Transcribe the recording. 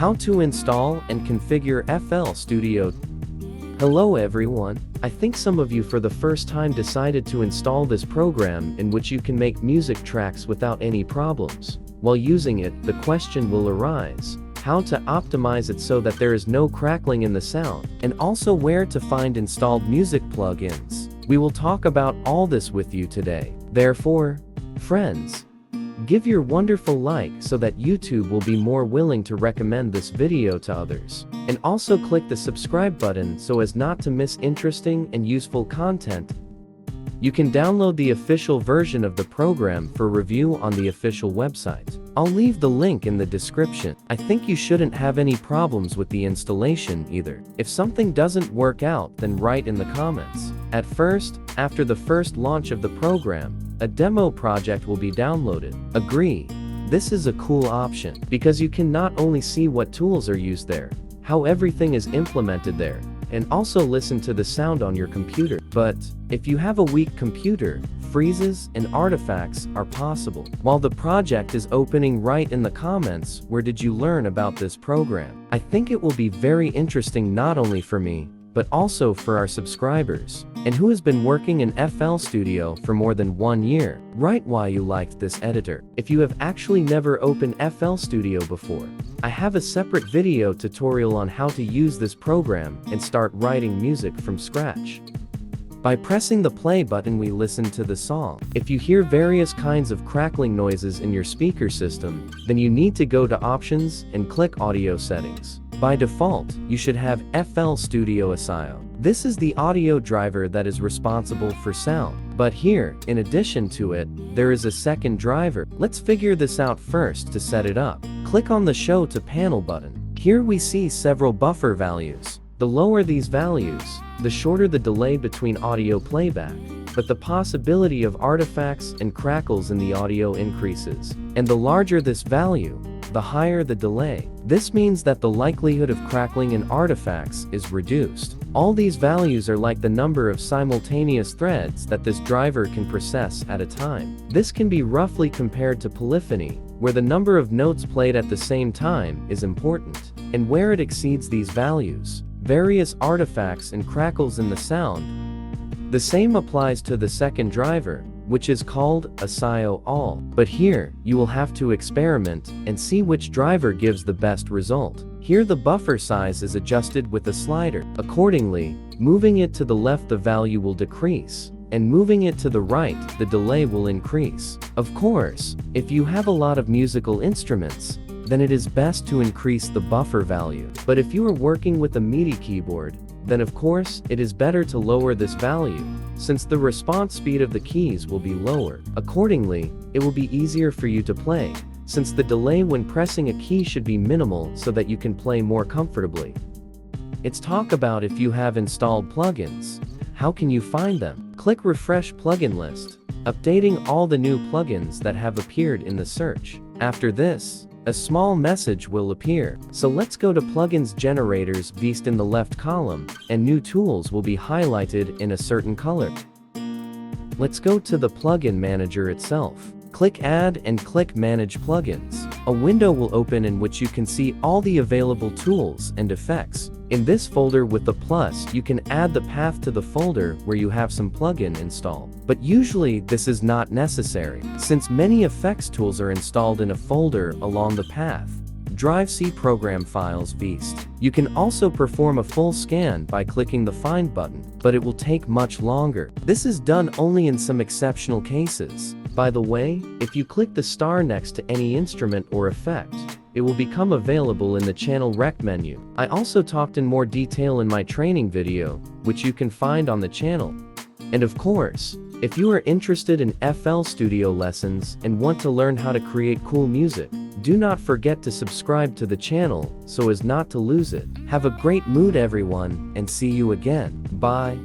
How to install and configure FL Studio. Hello everyone, I think some of you for the first time decided to install this program in which you can make music tracks without any problems. While using it, the question will arise, how to optimize it so that there is no crackling in the sound, and also where to find installed music plugins. We will talk about all this with you today. Therefore, friends, give your wonderful like so that YouTube will be more willing to recommend this video to others. And also click the subscribe button so as not to miss interesting and useful content. You can download the official version of the program for review on the official website. I'll leave the link in the description. I think you shouldn't have any problems with the installation either. If something doesn't work out, then write in the comments. At first, after the first launch of the program, a demo project will be downloaded. Agree. This is a cool option because you can not only see what tools are used there, how everything is implemented there, and also listen to the sound on your computer. But if you have a weak computer, freezes and artifacts are possible. While the project is opening, right in the comments, where did you learn about this program? I think it will be very interesting not only for me, but also for our subscribers, and who has been working in FL Studio for more than 1 year. Write why you liked this editor. If you have actually never opened FL Studio before, I have a separate video tutorial on how to use this program and start writing music from scratch. By pressing the play button, we listen to the song. If you hear various kinds of crackling noises in your speaker system, then you need to go to Options and click Audio Settings. By default, you should have FL Studio ASIO. This is the audio driver that is responsible for sound. But here, in addition to it, there is a second driver. Let's figure this out first to set it up. Click on the Show to Panel button. Here we see several buffer values. The lower these values, the shorter the delay between audio playback, but the possibility of artifacts and crackles in the audio increases. And the larger this value, the higher the delay. This means that the likelihood of crackling and artifacts is reduced. All these values are like the number of simultaneous threads that this driver can process at a time. This can be roughly compared to polyphony, where the number of notes played at the same time is important, and where it exceeds these values, various artifacts and crackles in the sound. The same applies to the second driver, which is called ASIO All. But here, you will have to experiment and see which driver gives the best result. Here the buffer size is adjusted with a slider. Accordingly, moving it to the left the value will decrease, and moving it to the right, the delay will increase. Of course, if you have a lot of musical instruments, then it is best to increase the buffer value. But if you are working with a MIDI keyboard, then of course, it is better to lower this value, since the response speed of the keys will be lower. Accordingly, it will be easier for you to play, since the delay when pressing a key should be minimal so that you can play more comfortably. Let's talk about if you have installed plugins. How can you find them? Click Refresh Plugin List, updating all the new plugins that have appeared in the search. After this, a small message will appear. So let's go to Plugins Generators Vist in the left column, and new tools will be highlighted in a certain color. Let's go to the Plugin Manager itself. Click Add and click Manage Plugins. A window will open in which you can see all the available tools and effects. In this folder with the plus, you can add the path to the folder where you have some plugin installed. But usually this is not necessary, since many effects tools are installed in a folder along the path. Drive C program files Vist. You can also perform a full scan by clicking the Find button, but it will take much longer. This is done only in some exceptional cases. By the way, if you click the star next to any instrument or effect, it will become available in the channel rec menu. I also talked in more detail in my training video, which you can find on the channel. And of course, if you are interested in FL Studio lessons and want to learn how to create cool music, do not forget to subscribe to the channel so as not to lose it. Have a great mood everyone, and see you again. Bye.